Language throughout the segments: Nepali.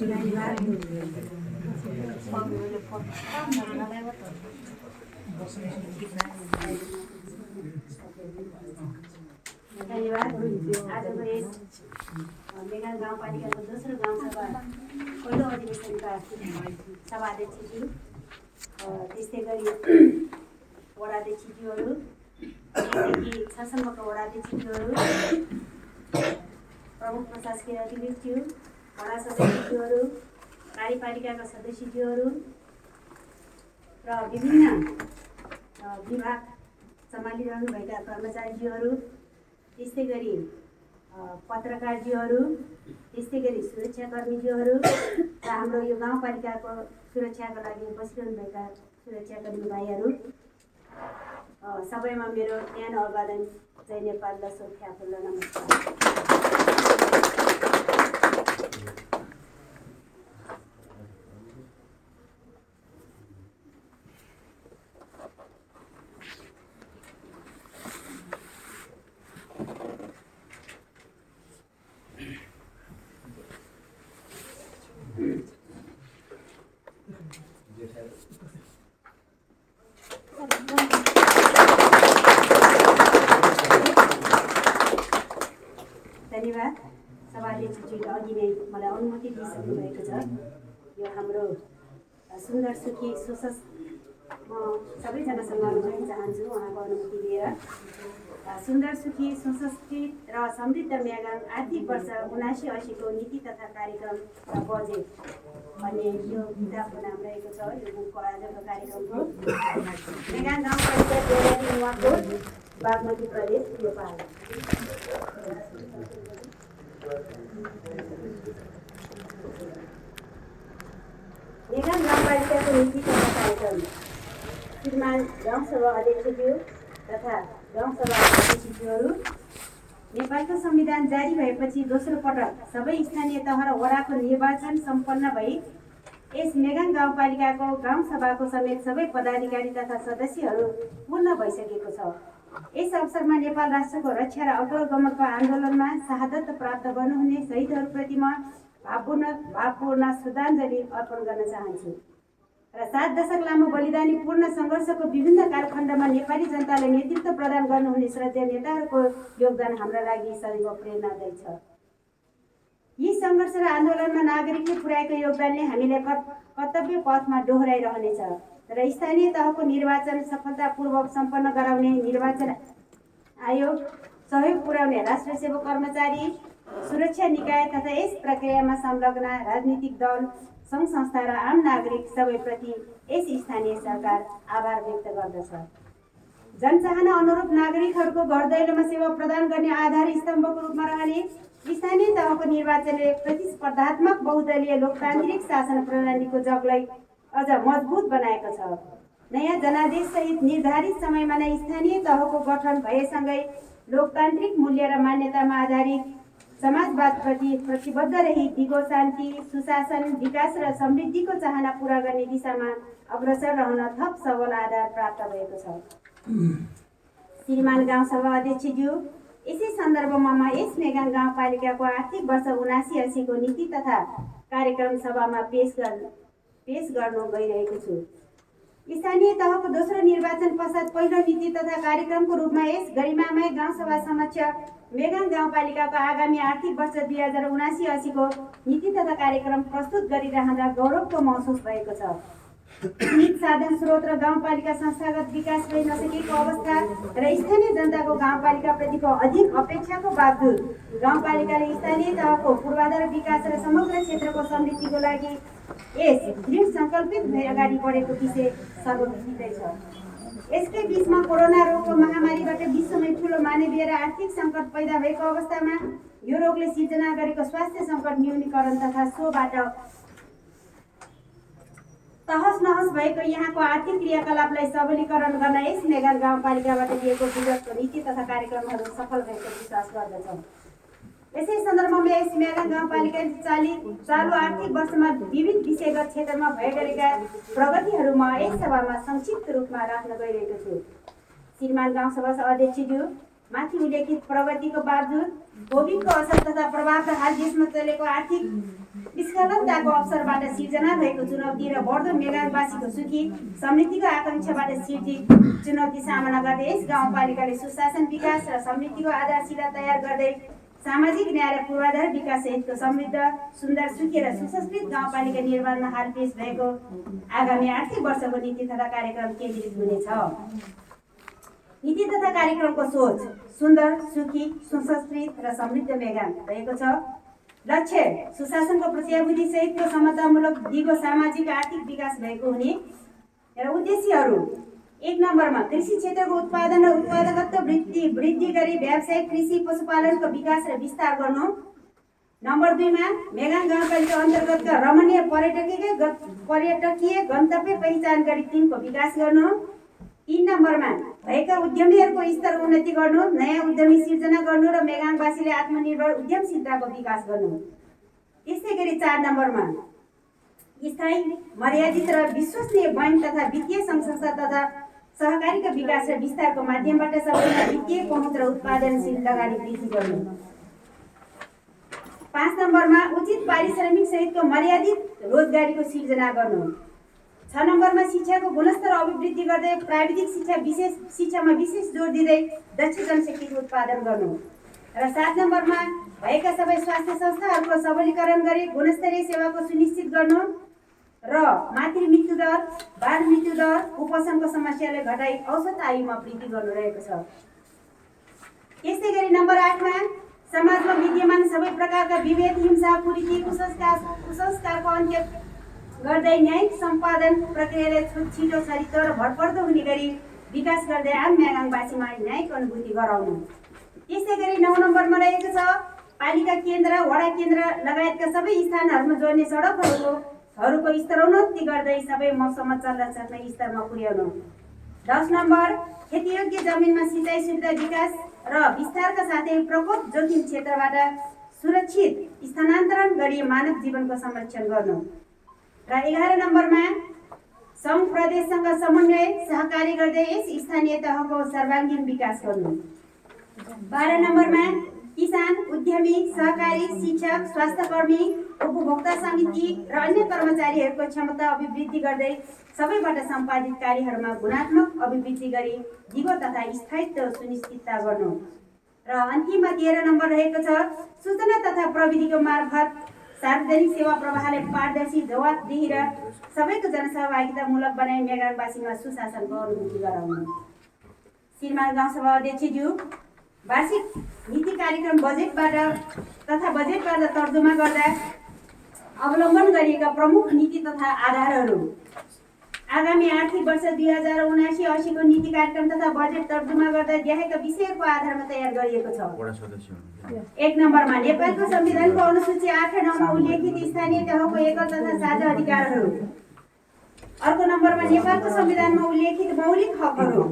आजको यस मेगान गाउँपालिकाको दोस्रो गाउँसभा पहिलो अधिवेशनका सभाध्यक्षज्यू, त्यस्तै गरी वडाध्यक्षज्यूहरू, 1 देखि 6 सम्मका वडाध्यक्षज्यूहरू, प्रमुख प्रशासकीय अधिकृतज्यू, वडा सदस्यज्यूहरू, कार्यपालिकाका सदस्यज्यूहरू र विभिन्न विभाग सम्हालिरहनुभएका कर्मचारीज्यूहरू, त्यस्तै गरी पत्रकारज्यूहरू, त्यस्तै गरी सुरक्षाकर्मीज्यूहरू र हाम्रो यो गाउँपालिकाको सुरक्षाको लागि बसिरहनुभएका सुरक्षाकर्मी भाइहरू, सबैमा मेरो न्यानो अभिवादन। जय नेपाल, दशौँ ख्याफुल्ल, नमस्कार। धन्यवाद। सभाध्यक्षज्यूले अघि नै मलाई अनुमति दिइसक्नु भएको छ। यो हाम्रो सुन्दर सुखी सुस्वस्थ, म सबैजनासँग अनुमति चाहन्छु उहाँको अनुमति लिएर। सुन्दर सुखी सुसंस्कृत र समृद्ध मेगान आर्थिक वर्ष 79-80 को नीति तथा कार्यक्रम र बजेट भन्ने यो किताबको नाम रहेको छ। यो बुकको आजको कार्यक्रमको मेगान गाउँपालिका देउराली नुवाकोट, बागमती प्रदेश, नेपाल। मेगान गाउँपालिकाको नीति तथा कार्यक्रम। श्रीमान गाउँसभा अध्यक्षज्यू तथा गाउँसभा अध्यक्षज्यूहरू, नेपालको संविधान जारी भएपछि दोस्रो पटक सबै स्थानीय तह र वडाको निर्वाचन सम्पन्न भई यस मेगान गाउँपालिकाको गाउँसभाको समेत सबै पदाधिकारी तथा सदस्यहरू पूर्ण भइसकेको छ। यस अवसरमा नेपाल राष्ट्रको रक्षा र अग्रगमनको आन्दोलनमा शहादत प्राप्त गर्नुहुने शहीदहरूप्रति म भावपूर्ण श्रद्धाञ्जली अर्पण गर्न चाहन्छु र 7 दशक लामो बलिदानी पूर्ण सङ्घर्षको विभिन्न कालखण्डमा नेपाली जनतालाई नेतृत्व प्रदान गर्नुहुने श्रद्धेय नेताहरूको योगदान हाम्रा लागि सदैव प्रेरणादायी छ। यी सङ्घर्ष र आन्दोलनमा नागरिकले पुर्याएको योगदानले हामीलाई कर्तव्य पथमा डोहोऱ्याइरहनेछ र स्थानीय तहको निर्वाचन सफलतापूर्वक सम्पन्न गराउने निर्वाचन आयोग, सहयोग पुर्याउने राष्ट्र सेवक कर्मचारी, सुरक्षा निकाय तथा यस प्रक्रियामा संलग्न राजनीतिक दल, सङ्घ संस्था र आम नागरिक सबैप्रति यस स्थानीय सरकार आभार व्यक्त गर्दछ। जनचाहना अनुरूप नागरिकहरूको घर दैलोमा सेवा प्रदान गर्ने आधार स्तम्भको रूपमा रहने स्थानीय तहको निर्वाचनले प्रतिस्पर्धात्मक बहुदलीय लोकतान्त्रिक शासन प्रणालीको जगलाई अझ मजबुत बनाएको छ। नयाँ जनादेशसहित निर्धारित समयमा नै स्थानीय तहको गठन भएसँगै लोकतान्त्रिक मूल्य र मान्यतामा आधारित समाजवादप्रति प्रतिबद्ध रही दिगो शान्ति, सुशासन, विकास र समृद्धिको चाहना पूरा गर्ने दिशामा अग्रसर रहन थप सबल आधार प्राप्त भएको छ। श्रीमान गाउँसभा अध्यक्षज्यू, यसै सन्दर्भमा म यस मेगान गाउँपालिकाको आर्थिक वर्ष 79-80 को नीति तथा कार्यक्रम सभामा पेश गर्नु गइरहेको छु। स्थानीय तहको दोस्रो निर्वाचन पश्चात पहिलो नीति तथा कार्यक्रमको रूपमा यस गरिमामय गाउँसभा समक्ष मेगान गाउँपालिकाको आगामी आर्थिक वर्ष 2079-80 को नीति तथा कार्यक्रम प्रस्तुत गरिरहँदा गौरवको महसुस भएको छ। सीमित साधन स्रोत र गाउँपालिका संस्थागत विकास भइ नसकेको अवस्था र स्थानीय जनताको गाउँपालिकाप्रतिको अधिक अपेक्षाको बावजुद गाउँपालिकाले स्थानीय तहको पूर्वाधार विकास र समग्र क्षेत्रको समृद्धिको लागि यस दृढ सङ्कल्पित भई अगाडि बढेको विषय सर्वविदितै छ। यसकै बीचमा कोरोना रोगको महामारीबाट विश्वमै ठुलो मानवीय र आर्थिक सङ्कट पैदा भएको अवस्थामा यो रोगले सिर्जना गरेको स्वास्थ्य सङ्कट न्यूनीकरण तथा सोबाट तहस नहस भएको यहाँको आर्थिक क्रियाकलापलाई सबलीकरण गर्न यस मेगान गाउँपालिकाबाट लिएको विगतको नीति तथा कार्यक्रमहरू सफल भएको विश्वास गर्दछौँ। यसै सन्दर्भमा यस मेगान गाउँपालिकाले चालु आर्थिक वर्षमा विविध विषयगत क्षेत्रमा भएका प्रगतिहरू म यस सभामा संक्षिप्त रूपमा राख्न गइरहेको छु। श्रीमान गाउँसभा अध्यक्षज्यू, माथि उल्लेखित प्रगतिको बावजुद कोभिडको असर तथा प्रभाव र हाल देशमा चलेको आर्थिक विकलाङ्गताको अवसरबाट सिर्जना भएको चुनौती र बढ्दो मेगाङवासीको सुखी समृद्धिको आकाङ्क्षाबाट सिर्जित चुनौती सामना गर्दै यस गाउँपालिकाले सुशासन विकास र समृद्धिको आधारशिला तयार गर्दै सामाजिक न्याय र पूर्वाधार विकास सहितको समृद्ध सुन्दर सुखी र सुसंस्कृत गाउँपालिका निर्माणमा हाल पेश भएको आगामी आर्थिक वर्षको नीति तथा कार्यक्रम केन्द्रित हुनेछ। नीति तथा कार्यक्रमको सोच सुन्दर सुखी सुसंस्कृत र समृद्ध मेगाङ रहेको छ। लक्ष्य सुशासनको प्रत्याभूति सहितको समतामूलक दिगो सामाजिक आर्थिक विकास भएको हुने र उद्देश्यहरू 1 नम्बरमा कृषि क्षेत्रको उत्पादन र उत्पादकत्व वृद्धि गरी व्यावसायिक कृषि पशुपालनको विकास र विस्तार गर्नु। नम्बर 2 मा मेगाङ गाउँपालिका अन्तर्गतका रमणीय पर्यटकीय गन्तव्य पहिचान गरी तिनको विकास गर्नु। 3 नम्बरमा भएका उद्यमीहरूको स्तर उन्नति गर्नु, नयाँ उद्यमी सिर्जना गर्नु र मेगाङवासीले आत्मनिर्भर उद्यमशीलताको विकास गर्नु। त्यसै गरी 4 नम्बरमा स्थायी मर्यादित र विश्वसनीय बैंक तथा वित्तीय संस्था तथा सहकारीका विकास र विस्तारको माध्यमबाट सबैलाई वित्तीय पहुँच र उत्पादनशील लगानी वृद्धि गर्नु। 5 नम्बरमा उचित पारिश्रमिक सहितको मर्यादित रोजगारीको सिर्जना गर्नु। 6 नम्बरमा शिक्षाको गुणस्तर अभिवृद्धि गर्दै प्राविधिक शिक्षामा विशेष जोड दिँदै दक्ष जनशक्तिको उत्पादन गर्नु। र 7 नम्बरमा भएका सबै स्वास्थ्य संस्थाहरूको सबलीकरण गरी गुणस्तरीय सेवाको सुनिश्चित गर्नु र मातृ मृत्यु दर, बाल मृत्यु दर, कुपोषणको समस्यालाई घटाई औसत आयुमा वृद्धि गर्नु रहेको छ। त्यसै गरी नम्बर 8 मा समाजमा विद्यमान सबै प्रकारका विभेद, हिंसा, कुरीति, कुसंस्कारको अन्त्य गर्दै न्यायिक सम्पादन प्रक्रियालाई छिटो छरितो र भरपर्दो हुने गरी विकास गर्दै आम मेगाङवासीमा न्यायिक अनुभूति गराउनु। त्यसै गरी 9 नम्बरमा रहेको छ पालिका केन्द्र, वडा केन्द्र लगायतका सबै स्थानहरूमा जोड्ने सडकहरूको स्तरोन्नति गर्दै सबै मौसममा चल्न सक्ने स्तरमा पुर्याउनु। 10 नम्बर खेतीयोग्य जमिनमा सिँचाइ सुविधा विकास र विस्तारका साथै प्रकोप जोखिम क्षेत्रबाट सुरक्षित स्थानान्तरण गरी मानव जीवनको संरक्षण गर्नु। र 11 नम्बरमा सङ्घ प्रदेशसँग समन्वय सहकारी गर्दै यस स्थानीय तहको सर्वाङ्गीण विकास गर्नु। 12 नम्बरमा किसान, उद्यमी, सहकारी, शिक्षक, स्वास्थ्यकर्मी, उपभोक्ता समिति र अन्य कर्मचारीहरूको क्षमता अभिवृद्धि गर्दै सबैबाट सम्पादित कार्यहरूमा गुणात्मक अभिवृद्धि गरी दिगो तथा स्थायित्व सुनिश्चितता गर्नु। र अन्तिममा 13 नम्बर रहेको छ सूचना तथा प्रविधिको मार्फत सार्वजनिक सेवा प्रवाहलाई पारदर्शी, जवाफदेही र सबैको जनसहभागितामूलक बनाई मेगाङवासीमा सुशासनको अनुभूति गराउनु। श्रीमान गाउँसभा अध्यक्षज्यू, वार्षिक नीति कार्यक्रम बजेटबाट तर्जुमा गर्दा अवलम्बन गरिएका प्रमुख नीति तथा आधारहरू आगामी आर्थिक वर्ष 2079-80 को नीति कार्यक्रम तथा बजेट तर्जुमा गर्दा देखाएका विषयहरूको आधारमा तयार गरिएको छ। 1 नम्बरमा नेपालको संविधानको अनुसूची 8 र 9 मा उल्लेखित स्थानीय तहको एकल तथा साझा अधिकारहरू। अर्को नम्बरमा नेपालको संविधानमा उल्लेखित मौलिक हकहरू।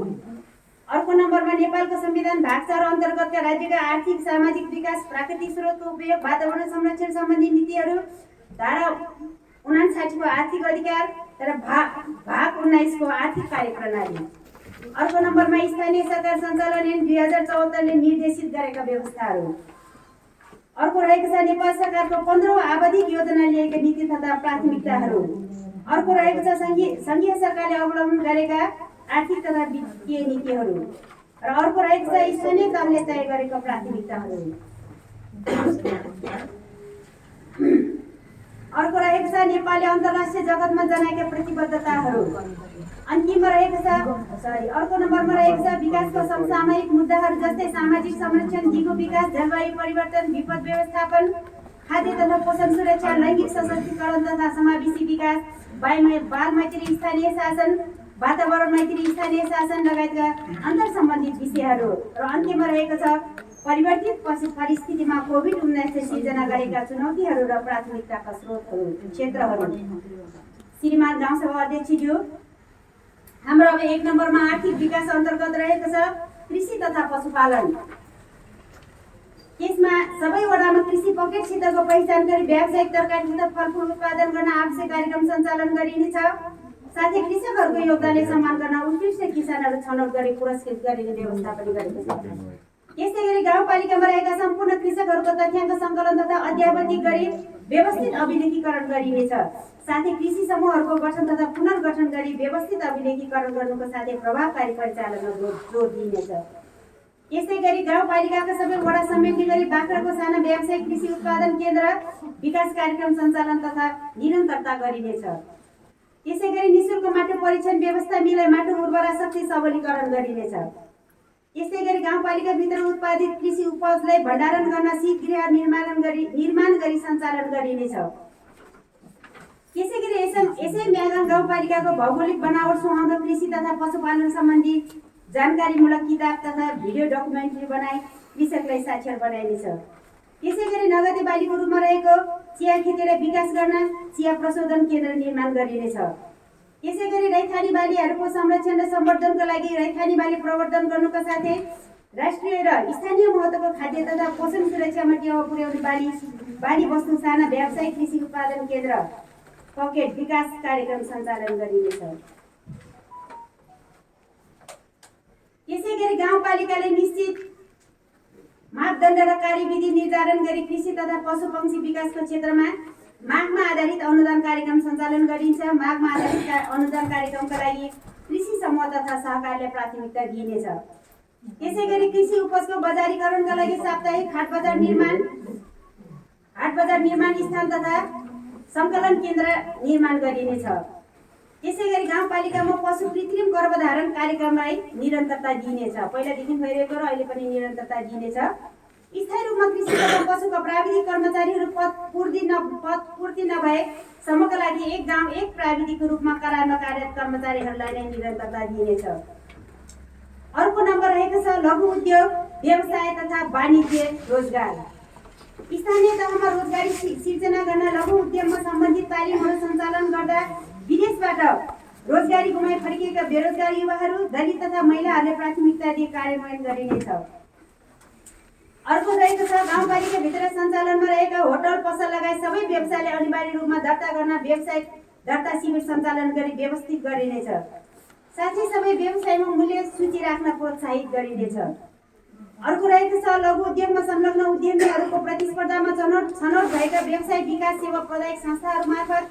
अर्को नम्बरमा नेपालको संविधान भाग 4 अन्तर्गतका राज्यका आर्थिक सामाजिक विकास, प्राकृतिक स्रोतको उपयोग, वातावरण संरक्षण सम्बन्धी नीतिहरू, धारा 59 को आर्थिक अधिकार र भाग 19 को आर्थिक कार्यप्रणाली। अर्को नम्बरमा स्थानीय सरकार सञ्चालन ऐन 2074 ले निर्देशित गरेका व्यवस्थाहरू। अर्को रहेको छ नेपाल सरकारको 15औं आवधिक योजना लिएका नीति तथा प्राथमिकताहरू। अर्को रहेको छ संघीय सरकारले अवलम्बन गरेका आर्थिक तथा वित्तीय नीतिहरू। र अर्को रहेको छ स्थानीय तहले तय गरेका प्राथमिकताहरू। अर्को रहेको छ नेपालले अन्तर्राष्ट्रिय जगतमा जनाएका प्रतिबद्धताहरू। अन्तिममा रहेको छ अर्को नम्बरमा रहेको छ विकासको समसामयिक मुद्दाहरू जस्तै सामाजिक संरक्षण, दिगो विकास, जलवायु परिवर्तन, विपद व्यवस्थापन, खाद्य तथा पोषण सुरक्षा, लैंगिक सशक्तिकरण तथा समावेशी विकास, बाल मैत्री स्थानीय शासन, वातावरण मैत्री स्थानीय शासन लगायतका अन्तर सम्बन्धित विषयहरू। र अन्त्यमा रहेको छ परिवर्तित परिस्थितिमा कोभिड-19 सिर्जना गरेका चुनौतीहरू र प्राथमिकताका स्रोतहरू क्षेत्रहरू। श्रीमान गाउँसभा अध्यक्षज्यू, हाम्रो अब 1 नम्बरमा आर्थिक विकास अन्तर्गत रहेको छ कृषि तथा पशुपालन। त्यसमा सबै वडामा कृषि पकेट क्षेत्रको पहिचान गरी व्यावसायिक तरकारी तथा फलफुल उत्पादन गर्न आवश्यक कार्यक्रम सञ्चालन गरिनेछ। साथै कृषकहरूको योगदानले सम्मान गर्न उत्कृष्ट किसानहरू छनौट गरी पुरस्कृत गरिने व्यवस्था पनि गरेको छ। यसै गरी गाउँपालिकामा रहेका सम्पूर्ण कृषकहरूको तथ्याङ्क सङ्कलन तथा अध्यावधिक गरी व्यवस्थित अभिलेखीकरण गरिनेछ। साथै कृषि समूहहरूको गठन तथा पुनर्गठन गरी व्यवस्थित अभिलेखीकरण गर्नुको साथै प्रभावकारी परिचालनमा जोड दिइनेछ। यसै गरी गाउँपालिकाका सबै वडा समेट्ने गरी बाख्राको साना व्यावसायिक कृषि उत्पादन केन्द्र विकास कार्यक्रम सञ्चालन तथा निरन्तरता गरिनेछ। यसै गरी निःशुल्क माटो परीक्षण व्यवस्था मिलाई माटो उर्वरा शक्ति सबलीकरण गरिनेछ। यसै गरी गाउँपालिकाभित्र उत्पादित कृषि उपजलाई भण्डारण गर्न शीतगृह निर्माण गरी सञ्चालन गरिनेछ। यसै गरी यसै म्यागाङ गाउँपालिकाको भौगोलिक बनावट सुहाउँदो कृषि तथा पशुपालन सम्बन्धी जानकारीमूलक किताब तथा भिडियो डकुमेन्ट्री बनाई कृषकलाई साक्षर बनाइनेछ। यसै गरी नगदे बालीको रूपमा रहेको चिया खेतीलाई विकास गर्न चिया प्रशोधन केन्द्र निर्माण गरिनेछ। यसै गरी रैथानी बालीहरूको संरक्षण र सम्वर्धनको लागि रैथानी बाली प्रवर्धन गर्नुका साथै राष्ट्रिय र स्थानीय महत्त्वको खाद्य तथा पोषण सुरक्षामा टेवा पुर्याउने बाली वस्तु साना व्यावसायिक कृषि उत्पादन केन्द्र पकेट विकास कार्यक्रम सञ्चालन गरिनेछ। यसै गरी गाउँपालिकाले निश्चित मापदण्ड र कार्यविधि निर्धारण गरी कृषि तथा पशुपक्षी विकासको क्षेत्रमा मागमा आधारित अनुदान कार्यक्रम सञ्चालन गरिन्छ। मागमा आधारित अनुदान कार्यक्रमका लागि कृषि समूह तथा सहकारीलाई प्राथमिकता दिइनेछ। यसै गरी कृषि उपजको बजारीकरणका लागि साप्ताहिक हाट बजार निर्माण स्थान तथा सङ्कलन केन्द्र निर्माण गरिनेछ। यसै गरी गाउँपालिकामा पशु कृत्रिम गर्भधारण कार्यक्रमलाई निरन्तरता दिइनेछ। पहिलादेखि भइरहेको र अहिले पनि निरन्तरता दिइनेछ। स्थायी रूपमा कृषि तथा पशुका प्राविधिक कर्मचारीहरू पद पूर्ति नभए सम्मका लागि एक गाउँ एक प्राविधिकको रूपमा करारमा कार्यरत कर्मचारीहरूलाई नै निरन्तरता दिइनेछ। अर्को नम्बर रहेको छ लघु उद्योग व्यवसाय तथा वाणिज्य रोजगार। स्थानीय तहमा रोजगारी सिर्जना गर्न लघु उद्योगमा सम्बन्धित तालिमहरू सञ्चालन गर्दा विदेशबाट रोजगारी गुमाई फर्किएका बेरोजगार युवाहरू, दलित तथा महिलाहरूले प्राथमिकता दिए कार्यान्वयन गरिनेछ। अर्को रहेको छ गाउँपालिकाभित्र सञ्चालनमा रहेका होटल पसल लगायत सबै व्यवसायले अनिवार्य रूपमा दर्ता गर्न व्यवसाय दर्ता शिविर सञ्चालन गरी व्यवस्थित गरिनेछ। साथै सबै व्यवसायमा मूल्य सूची राख्न प्रोत्साहित गरिनेछ। अर्को रहेको छ लघु उद्योगमा संलग्न उद्यमीहरूको प्रतिस्पर्धामा छनौट भएका व्यवसाय विकास सेवा प्रदायक संस्थाहरू मार्फत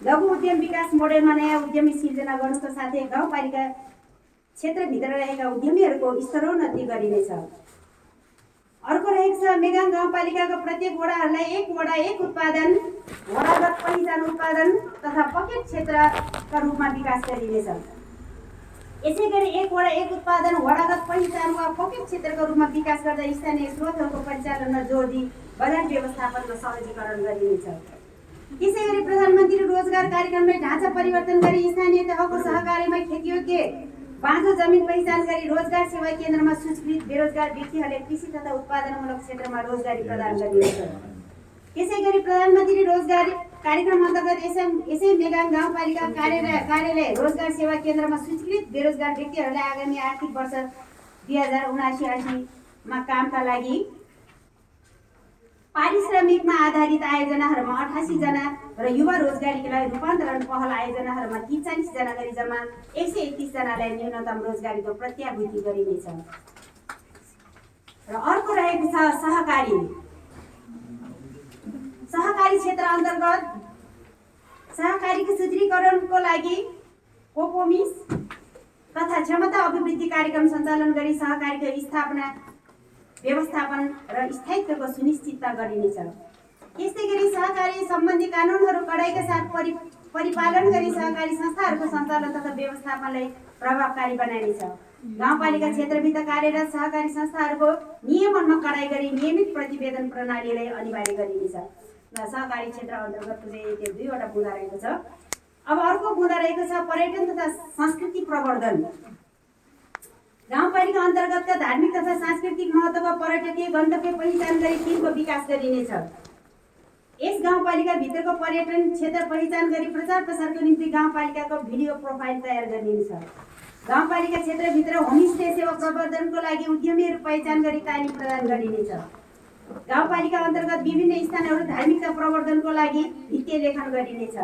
लघु उद्यम विकास मोडेलमा नयाँ उद्यमी सिर्जना गर्नुको साथै गाउँपालिका क्षेत्रभित्र रहेका उद्यमीहरूको स्तरोन्नति गरिनेछ। अर्को रहेको छ मेगाङ गाउँपालिकाको प्रत्येक वडाहरूलाई एक वडा एक उत्पादन वडागत पहिचान उत्पादन तथा पकेट क्षेत्रका रूपमा विकास गरिनेछ। यसै गरी एक वडा एक उत्पादन वडागत पहिचान वा पकेट क्षेत्रको रूपमा विकास गर्दा स्थानीय स्रोतहरूको परिचालनमा जोड दिई बजार व्यवस्थापनमा सहजीकरण गरिनेछ। यसै गरी प्रधानमन्त्री रोजगार कार्यक्रमलाई ढाँचा परिवर्तन गरी स्थानीय तहको सहकारीमा खेतीयोग्य बाँझो जमिन पहिचान गरी रोजगार सेवा केन्द्रमा सूचीकृत बेरोजगार व्यक्तिहरूले कृषि तथा उत्पादनमूलक क्षेत्रमा रोजगारी प्रदान गरिनेछ। यसै गरी प्रधानमन्त्री रोजगार कार्यक्रम अन्तर्गत यसै मेगाङ गाउँपालिका कार्यालय रोजगार सेवा केन्द्रमा सूचीकृत बेरोजगार व्यक्तिहरूलाई आगामी आर्थिक वर्ष 2079-80 कामका लागि पारिश्रमिकमा आधारित आयोजनाहरूमा 88 जना र युवा रोजगारीलाई रूपान्तरण पहल आयोजनाहरूमा 43 जना गरी जम्मा 131 जनालाई न्यूनतम रोजगारीको प्रत्याभूति गरिनेछ। र अर्को रहेको छ सहकारी क्षेत्र अन्तर्गत सहकारीको सुदृढीकरणको लागि कोपोमिस तथा क्षमता अभिवृद्धि कार्यक्रम सञ्चालन गरी सहकारीको स्थापना व्यवस्थापन र स्थायित्वको सुनिश्चितता गरिनेछ। यस्तै गरी सहकारी सम्बन्धी कानुनहरू कडाइका साथ परिपालन गरी सहकारी संस्थाहरूको सञ्चालन तथा व्यवस्थापनलाई प्रभावकारी बनाइनेछ। गाउँपालिका क्षेत्रभित्र कार्यरत सहकारी संस्थाहरूको नियमनमा कडाइ गरी नियमित प्रतिवेदन प्रणालीलाई अनिवार्य गरिनेछ। सहकारी क्षेत्र अन्तर्गतको चाहिँ त्यो दुईवटा बुँदा रहेको छ। अब अर्को बुँदा रहेको छ पर्यटन तथा संस्कृति प्रवर्धन। गाउँपालिका अन्तर्गतका धार्मिक तथा सांस्कृतिक महत्त्वका पर्यटकीय गन्तव्य पहिचान गरी तिनको विकास गरिनेछ। यस गाउँपालिका भित्रको पर्यटन क्षेत्र पहिचान गरी प्रचार प्रसारको निम्ति गाउँपालिकाको भिडियो प्रोफाइल तयार गरिनेछ। गाउँपालिका क्षेत्रभित्र होमस्टे सेवा प्रवर्धनको लागि उद्यमीहरू पहिचान गरी तालिम प्रदान गरिनेछ। गाउँपालिका अन्तर्गत विभिन्न स्थानहरू धार्मिकता प्रवर्धनको लागि भित्ते लेखन गरिनेछ।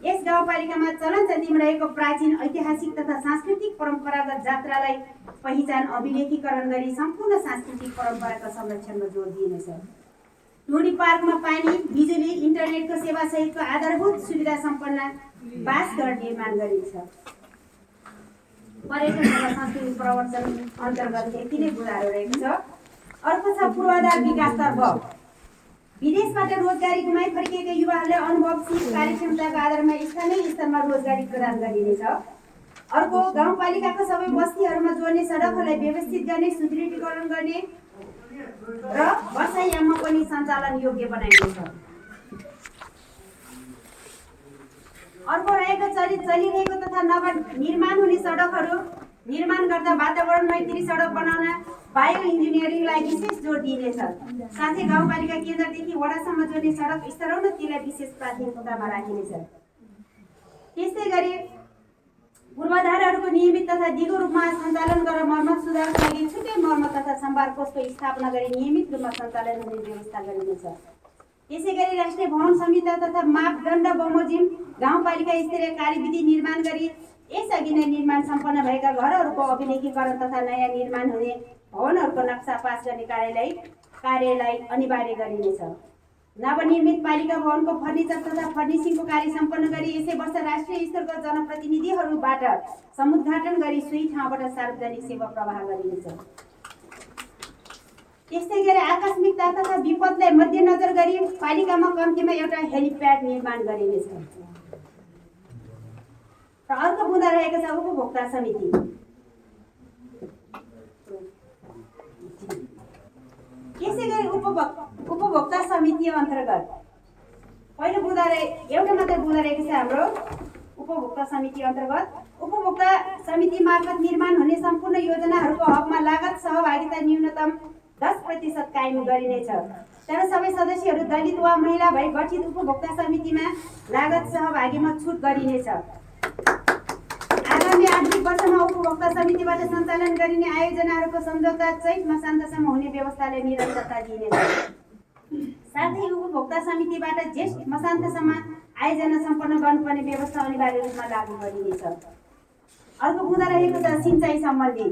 यस गाउँपालिकामा चलनचल्तीमा रहेको प्राचीन ऐतिहासिक तथा सांस्कृतिक परम्परागत जात्रालाई पहिचान अभिलेखीकरण गरी सम्पूर्ण सांस्कृतिक परम्पराको संरक्षणमा जोड दिइनेछ। टुडी पार्कमा पानी, बिजुली, इन्टरनेटको सेवा सहितको आधारभूत सुविधा सम्पन्न बासघर निर्माण गरिन्छ। पर्यटन तथा सांस्कृतिक प्रवर्धन अन्तर्गत यति नै बुदाहरू रहेको छ। अर्को छ पूर्वाधार विकासतर्फ। विदेशबाट रोजगारी गुमाई फर्किएका युवाहरूले अनुभवशील कार्यक्षमताको आधारमा स्थानीय स्तरमा रोजगारी प्रदान गरिनेछ। अर्को गाउँपालिकाको सबै बस्तीहरूमा जोड्ने सडकहरूलाई व्यवस्थित गर्ने, सुदृढीकरण गर्ने र वर्षायाममा पनि सञ्चालन योग्य बनाइनेछ। अर्को रहेको चलिरहेको तथा निर्माण हुने सडकहरू निर्माण गर्दा वातावरण मैत्री सडक बनाउन बायो इन्जिनियरिङलाई विशेष जोड दिइनेछ। साथै गाउँपालिका केन्द्रदेखि वडासम्म जोड्ने सडक स्तरोन्नतिलाई विशेष प्राथमिकतामा राखिनेछ। त्यस्तै गरी पूर्वाधारहरूको नियमित तथा दिगो रूपमा सञ्चालन गरेर मर्मत सुधारका लागि छुट्टै मर्मत तथा सम्भार कोषको स्थापना गरी नियमित रूपमा सञ्चालन हुने व्यवस्था गरिनेछ। त्यसै गरी राष्ट्रिय भवन संहिता तथा मापदण्ड बमोजिम गाउँपालिका स्तरीय कार्यविधि निर्माण गरी यसअघि नै निर्माण सम्पन्न भएका घरहरूको अभिलेखीकरण तथा नयाँ निर्माण हुने भवनहरूको नक्सा पास गर्ने कार्यलाई अनिवार्य गरिनेछ। नवनिर्मित पालिका भवनको फर्निचर तथा फर्निसिङको कार्य सम्पन्न गरी यसै वर्ष राष्ट्रिय स्तरका जनप्रतिनिधिहरूबाट समुद्घाटन गरी सोही ठाउँबाट सार्वजनिक सेवा प्रवाह गरिनेछ। त्यस्तै गरी आकस्मिकता तथा विपदलाई मध्यनजर गरी पालिकामा कम्तीमा एउटा हेलिप्याड निर्माण गरिनेछ। र अर्को बुँदा रहेको छ उपभोक्ता समिति। यसै गरी उपभोक्ता समिति अन्तर्गत पहिलो एउटा मात्र बुँदा रहेको छ हाम्रो उपभोक्ता समिति अन्तर्गत। उपभोक्ता समिति मार्फत निर्माण हुने सम्पूर्ण योजनाहरूको हकमा लागत सहभागिता न्यूनतम 10% कायम गरिनेछ। तर सबै सदस्यहरू दलित वा महिला भई गठित उपभोक्ता समितिमा लागत सहभागीमा छुट गरिनेछ। आगामी आर्थिक वर्षमा उपभोक्ता समितिबाट सञ्चालन गरिने आयोजनाहरूको सम्झौता चैत मसान्तसम्म हुने व्यवस्थाले निरन्तरता दिइनेछ। साथै उपभोक्ता समितिबाट जेष्ठ मसान्तसम्म आयोजना सम्पन्न गर्नुपर्ने व्यवस्था अनिवार्य रूपमा लागू गरिनेछ। अर्को बुँदा रहेको छ सिँचाइ सम्बन्धी।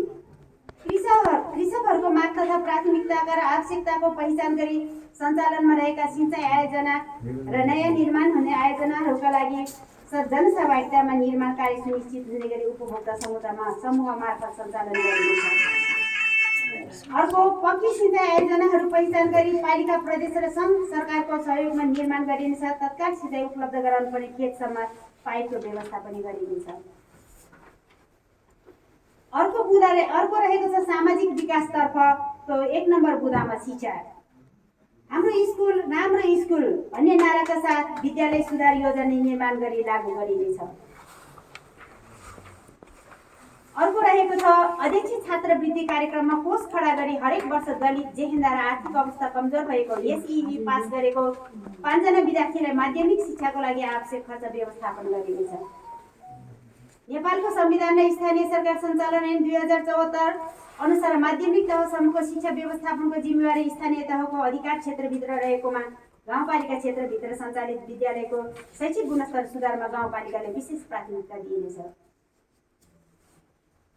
कृषकहरूको माग तथा प्राथमिकताका र आवश्यकताको पहिचान गरी सञ्चालनमा रहेका सिँचाइ आयोजना र नयाँ निर्माण हुने आयोजनाहरूका लागि जनसहभागितामा निर्माण कार्य सुनिश्चित हुने गरी उपभोक्ता समूह मार्फत सञ्चालन गरिनेछ। अर्को पक्की सिँचाइ आयोजनाहरू पहिचान गरी पालिका, प्रदेश र सङ्घ सरकारको सहयोगमा निर्माण गरिनेछ। तत्काल सिँचाइ उपलब्ध गराउनुपर्ने खेतसम्म पाइपको व्यवस्था पनि गरिनेछ। अर्को रहेको छ सामाजिक विकासतर्फ। 1 नम्बर बुँदामा शिक्षा। हाम्रो स्कुल भन्ने नाराका साथ विद्यालय सुधार योजना निर्माण गरी लागू गरिनेछ। अर्को रहेको छ अध्यक्ष छात्रवृत्ति कार्यक्रममा कोष खडा गरी हरेक वर्ष दलित, जेहेन्दा र आर्थिक अवस्था कमजोर भएको एसईई पास गरेको 5 जना विद्यार्थीलाई माध्यमिक शिक्षाको लागि आवश्यक खर्च व्यवस्थापन गरिनेछ। नेपालको संविधान र स्थानीय सरकार सञ्चालन ऐन 2074 अनुसार माध्यमिक तहसम्मको शिक्षा व्यवस्थापनको जिम्मेवारी स्थानीय तहको अधिकार क्षेत्रभित्र रहेकोमा गाउँपालिका क्षेत्रभित्र सञ्चालित विद्यालयको शैक्षिक गुणस्तर सुधारमा गाउँपालिकाले विशेष प्राथमिकता दिइनेछ।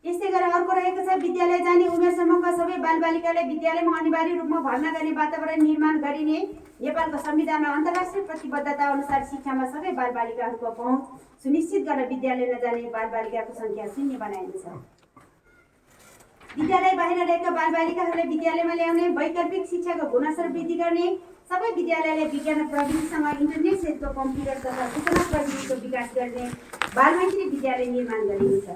त्यस्तै गरेर अर्को रहेको छ विद्यालय जाने उमेरसम्मका सबै बालबालिकालाई विद्यालयमा अनिवार्य रूपमा भर्ना गर्ने वातावरण निर्माण गरिने। नेपालको संविधान र अन्तर्राष्ट्रिय प्रतिबद्धता अनुसार शिक्षामा सबै बालबालिकाहरूको पहुँच सुनिश्चित गर्न विद्यालय नजाने बालबालिकाको सङ्ख्या 0 बनाइनेछ। विद्यालय बाहिर रहेका बालबालिकाहरूलाई विद्यालयमा ल्याउने, वैकल्पिक शिक्षाको गुणस्तर वृद्धि गर्ने, सबै विद्यालयले विज्ञान र प्रविधिसँग इन्टरनेट सहितको कम्प्युटर तथा सूचना प्रविधिको विकास गर्ने बालमैत्री विद्यालय निर्माण गरिनेछ।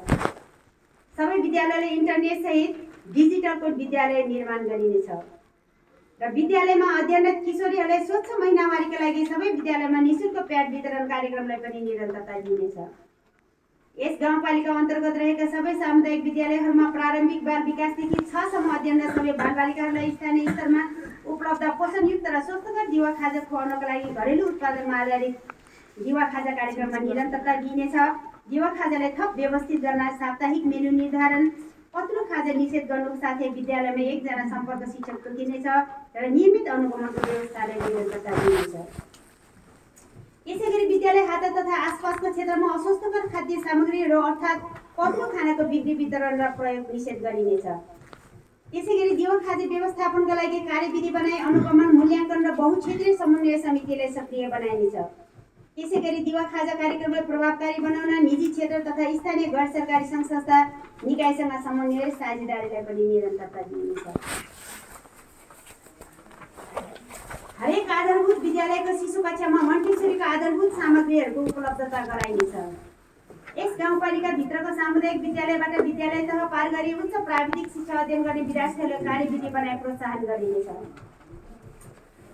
सबै विद्यालयले इन्टरनेट सहित डिजिटलको विद्यालय निर्माण गरिनेछ र विद्यालयमा अध्ययनरत किशोरीहरूलाई स्वच्छ महिनावारीका लागि सबै विद्यालयमा निःशुल्क प्याड वितरण कार्यक्रमलाई पनि निरन्तरता दिइनेछ। यस गाउँपालिका अन्तर्गत रहेका सबै सामुदायिक विद्यालयहरूमा प्रारम्भिक बाल विकासदेखि 6 सम्म अध्ययनरत सबै बालबालिकाहरूलाई स्थानीय स्तरमा उपलब्ध पोषणयुक्त र स्वस्थकर दिवा खाजा खुवाउनका लागि घरेलु उत्पादनमा आधारित दिवा खाजा कार्यक्रममा निरन्तरता दिइनेछ। दिवा खाजालाई थप व्यवस्थित गर्न साप्ताहिक मेनु निर्धारण, पत्रो खाजा निषेध गर्नुको साथै विद्यालयमा 1 जना सम्पर्क शिक्षक तोकिनेछ र नियमित अनुगमनको व्यवस्थालाई निरन्तरता दिइनेछ। यसैगरी विद्यालय हाता तथा आसपास स्वास्थ्य क्षेत्रमा अस्वास्थ्यकर खाद्य सामग्रीहरू अर्थात् पत्लो खानाको बिक्री वितरण र प्रयोग निषेध गरिनेछ। त्यसैगरी जीवन खाद्य व्यवस्थापनका लागि कार्यविधि बनाई अनुगमन, मूल्याङ्कन र बहुक्षेत्रीय समन्वय समितिलाई सक्रिय बनाइनेछ। त्यसैगरी दिवा खाजा कार्यक्रमलाई प्रभावकारी बनाउन निजी क्षेत्र तथा स्थानीय गैर सरकारी सङ्घ संस्था निकायसँग समन्वय र साझेदारीलाई पनि निरन्तरता दिइनेछ। हरेक आधारभूत विद्यालयको शिशु कक्षामा मन्टेसरीको आधारभूत सामग्रीहरूको उपलब्धता गराइनेछ। यस गाउँपालिका भित्रको सामुदायिक विद्यालयबाट विद्यालय तह पार गरी उच्च प्राविधिक शिक्षा अध्ययन गर्ने विद्यार्थीहरूलाई कार्यविधि बनाई प्रोत्साहन गरिनेछ।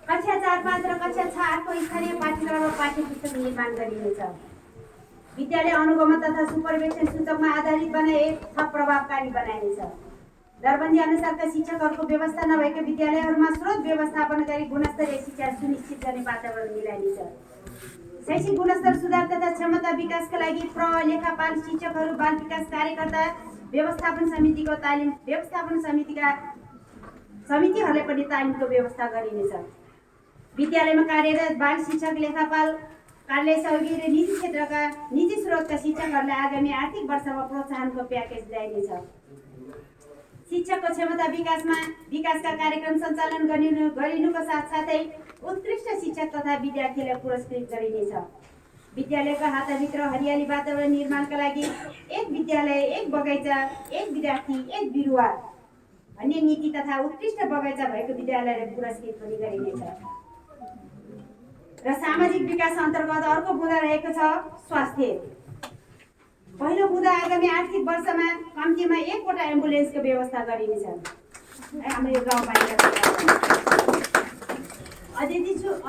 कक्षा 4-5 र कक्षा 6-8 को स्थानीय पाठ्यक्रम र पाठ्यपुस्तक निर्माण गरिनेछ। विद्यालय अनुगमन तथा सुपरभिजन सूचकमा आधारित बनाई थप प्रभावकारी बनाइनेछ। दरबन्दी अनुसारका शिक्षकहरूको व्यवस्था नभएका विद्यालयहरूमा स्रोत व्यवस्थापन गरी गुणस्तरीय शिक्षा सुनिश्चित गर्ने वातावरण मिलाइनेछ। शैक्षिक गुणस्तर सुधार तथा क्षमता विकासका लागि लेखापाल शिक्षकहरू, बाल विकास कार्यकर्ता, व्यवस्थापन समितिहरूलाई पनि तालिमको व्यवस्था गरिनेछ। विद्यालयमा कार्यरत बाल शिक्षक, लेखापाल, कार्यालय सहयोगी र निजी क्षेत्रका निजी स्रोतका शिक्षकहरूलाई आगामी आर्थिक वर्षमा प्रोत्साहनको प्याकेज ल्याइनेछ। शिक्षकको क्षमता विकासका कार्यक्रम सञ्चालन गरिनुको साथसाथै उत्कृष्ट शिक्षक तथा विद्यार्थीलाई पुरस्कृत गरिनेछ। विद्यालयका हाताभित्र हरियाली वातावरण निर्माणका लागि एक विद्यालय एक बगैँचा एक विद्यार्थी एक बिरुवा भन्ने नीति तथा उत्कृष्ट बगैँचा भएको विद्यालयलाई पुरस्कृत पनि गरिनेछ। र सामाजिक विकास अन्तर्गत अर्को बुँदा रहेको छ स्वास्थ्य। पहिलो बुँदा आगामी आर्थिक वर्षमा कम्तीमा 1वटा एम्बुलेन्सको व्यवस्था गरिनेछ। हाम्रो यो गाउँपालिका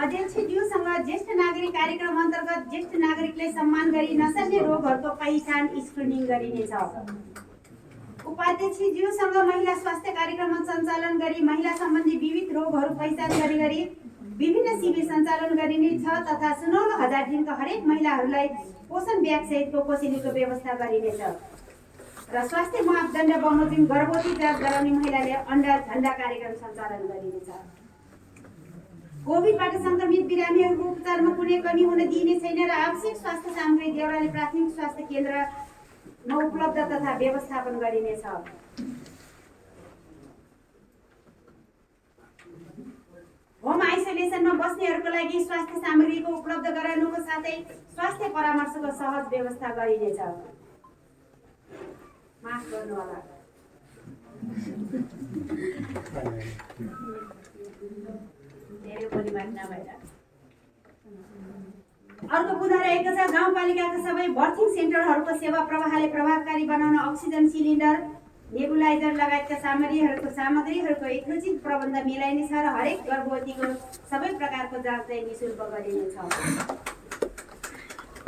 अध्यक्षज्यूसँग ज्येष्ठ नागरिक कार्यक्रम अन्तर्गत ज्येष्ठ नागरिकलाई सम्मान गरी नसर्ने रोगहरूको पहिचान स्क्रिनिङ गरिनेछ। उपाध्यक्षज्यूसँग महिला स्वास्थ्य कार्यक्रम सञ्चालन गरी महिला सम्बन्धी विविध रोगहरू पहिचान गरी विभिन्न शिविर सञ्चालन गरिनेछ तथा 16,000 दिनका हरेक महिलाहरूलाई पोषण ब्याग सहितको कोसेलीको व्यवस्था गरिनेछ। र स्वास्थ्य मापदण्ड बमोजिम गर्भवती जाँच गराउने महिलाले अन्डा झण्डा कार्यक्रम सञ्चालन गरिनेछ। कोभिडबाट संक्रमित बिरामीहरूको उपचारमा कुनै कमी हुन दिइने छैन र आवश्यक स्वास्थ्य सामग्री देउराली प्राथमिक स्वास्थ्य केन्द्रमा उपलब्ध तथा व्यवस्थापन गरिनेछ। होम आइसोलेसनमा बस्नेहरूको लागि स्वास्थ्य सामग्रीको उपलब्ध गराउनुको साथै स्वास्थ्य परामर्शको सहज व्यवस्था गरिनेछ। माफ गर्नु होला। अर्को बुँदा रहेको छ गाउँपालिकाका सबै बर्थिङ सेन्टरहरूको सेवा प्रवाहले प्रभावकारी बनाउन अक्सिजन सिलिन्डर, नेबुलाइजर लगायतका सामग्रीहरूको यथोचित प्रबन्ध मिलाइनेछ र हरेक गर्भवतीको सबै प्रकारको जाँच चाहिँ निःशुल्क गरिनेछ।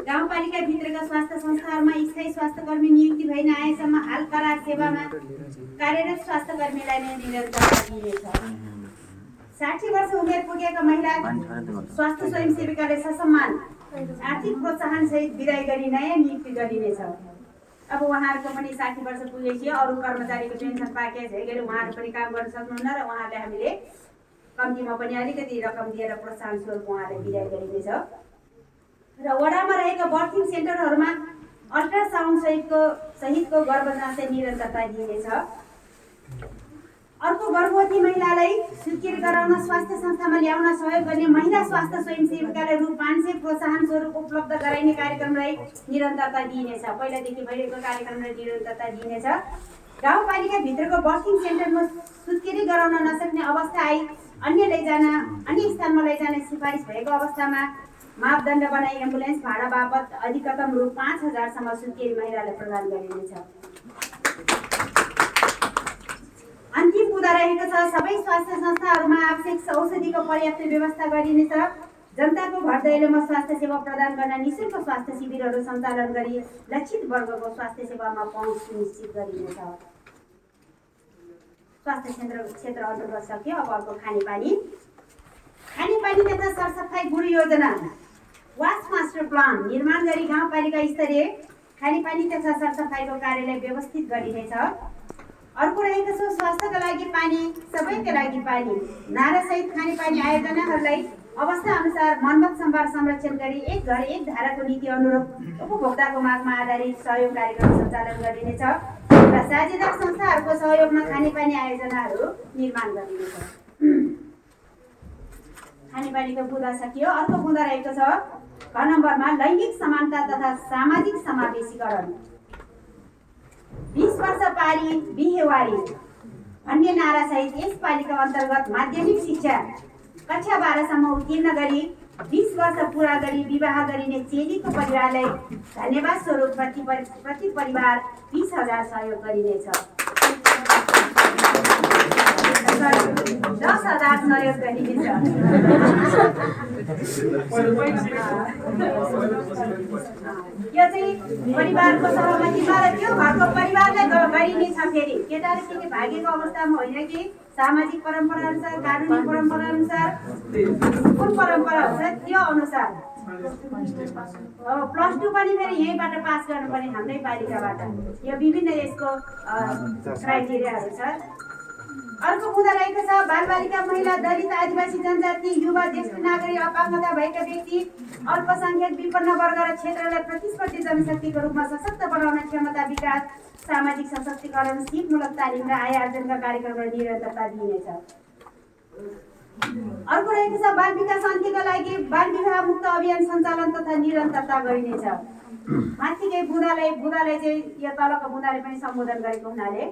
गाउँपालिका भित्रका स्वास्थ्य संस्थाहरूमा स्थायी स्वास्थ्यकर्मी नियुक्ति भइ नआएसम्म हाल करार सेवामा कार्यरत स्वास्थ्यकर्मीलाई नै निरन्तरता दिइनेछ। 60 वर्ष उमेर पुगेका महिला स्वास्थ्य स्वयंसेविकाले ससम्मान आर्थिक प्रोत्साहन सहित विदाई गरी नयाँ नियुक्ति गरिनेछ। अब उहाँहरूको पनि 60 वर्ष पुगेपछि अरू कर्मचारीको पेन्सन प्याकेज हेरेर उहाँहरू पनि काम गर्न सक्नुहुन्न र उहाँहरूले हामीले कम्तीमा पनि अलिकति रकम दिएर प्रोत्साहन स्वरूप उहाँलाई विदाई गरिनेछ। र वडामा रहेका बर्थिङ सेन्टरहरूमा अल्ट्रासाउन्ड सहितको गर्भजाँच निरन्तरता दिइनेछ। अर्को गर्भवती महिलालाई सुत्केरी गराउन स्वास्थ्य संस्थामा ल्याउन सहयोग गर्ने महिला स्वास्थ्य स्वयंसेविकालाई रु 500 प्रोत्साहन स्वरूप उपलब्ध गराइने कार्यक्रमलाई निरन्तरता दिइनेछ। पहिलादेखि भइरहेको कार्यक्रमलाई निरन्तरता दिइनेछ। गाउँपालिका भित्रको बर्थिङ सेन्टरमा सुत्केरी गराउन नसक्ने अवस्था आई अन्य स्थानमा लैजाने सिफारिस भएको अवस्थामा मापदण्ड बनाई एम्बुलेन्स भाडा बापत अधिकतम रु 5,000 सम्म सुत्केरी महिलालाई प्रदान गरिनेछ। अन्तिम बुँदा रहेको छ सबै स्वास्थ्य संस्थाहरूमा आवश्यक औषधिको पर्याप्त व्यवस्था गरिनेछ। जनताको घर दैलोमा स्वास्थ्य सेवा प्रदान गर्न निःशुल्क स्वास्थ्य शिविरहरू सञ्चालन गरी लक्षित वर्गको स्वास्थ्य सेवामा पहुँच सुनिश्चित गरिनेछ। स्वास्थ्य क्षेत्र अन्तर्गत सक्यो। अब अर्को खानेपानी तथा सरसफाइ गुण योजना वास मास्टर प्लान निर्माण गरी गाउँपालिका स्तरीय खानेपानी तथा सरसफाइको कार्यलाई व्यवस्थित गरिनेछ। अर्को रहेको छ स्वास्थ्यका लागि पानी सबैका लागि पानी नारासहित खानेपानी आयोजनाहरूलाई अवस्था अनुसार मनमत सम्भार संरक्षण गरी एक घर एक धाराको नीति अनुरूप उपभोक्ताको मागमा आधारित सहयोग कार्यक्रम सञ्चालन गरिनेछ र साझेदार संस्थाहरूको सहयोगमा खानेपानी आयोजनाहरू निर्माण गरिनेछ। खानेपानीको बुँदा सकियो। अर्को बुँदा रहेको छ क नम्बरमा लैङ्गिक समानता तथा सामाजिक समावेशीकरण। 20 वर्ष पारी बिहेवारी भन्ने नारासहित यस पालिका अन्तर्गत माध्यमिक शिक्षा कक्षा 12 सम्म उत्तीर्ण गरी 20 वर्ष पुरा गरी विवाह गरिने चेलीको परिवारलाई धन्यवाद स्वरूप प्रति परिवार 20,000 सहयोग गरिनेछ। 10,000 सहयोग गरिनेछ। यो चाहिँ परिवारको सहमतिमा र त्यो घरको परिवारलाई गरिनेछ। फेरि केटा र केटी भागेको अवस्थामा होइन कि सामाजिक परम्परा अनुसार, कानुनी परम्परा अनुसार, कुन परम्परा हुन्छ त्यो अनुसार। +2 पनि फेरि यहीँबाट पास गर्नुपर्ने हाम्रै पालिकाबाट। यो विभिन्न यसको क्राइटेरियाहरू छ। अर्को बुँदा रहेको छ बालबालिका, महिला, दलित, आदिवासी जनजाति, युवा, ज्येष्ठ नागरिक, अपाङ्गता भएका व्यक्ति, अल्पसङ्ख्यक, विपन्न वर्ग र क्षेत्रलाई प्रतिस्पर्धी जनशक्तिको रूपमा सशक्त बनाउन क्षमता विकास, सामाजिक सशक्तिकरण, सिपमूलक तालिम र आय आर्जनका कार्यक्रमलाई निरन्तरता दिइनेछ। अर्को रहेको छ बाल विकास अन्त्यका लागि बाल विवाह मुक्त अभियान सञ्चालन तथा निरन्तरता गरिनेछ। माथिकै बुँदालाई चाहिँ यो तलको बुँदाले पनि सम्बोधन गरेको हुनाले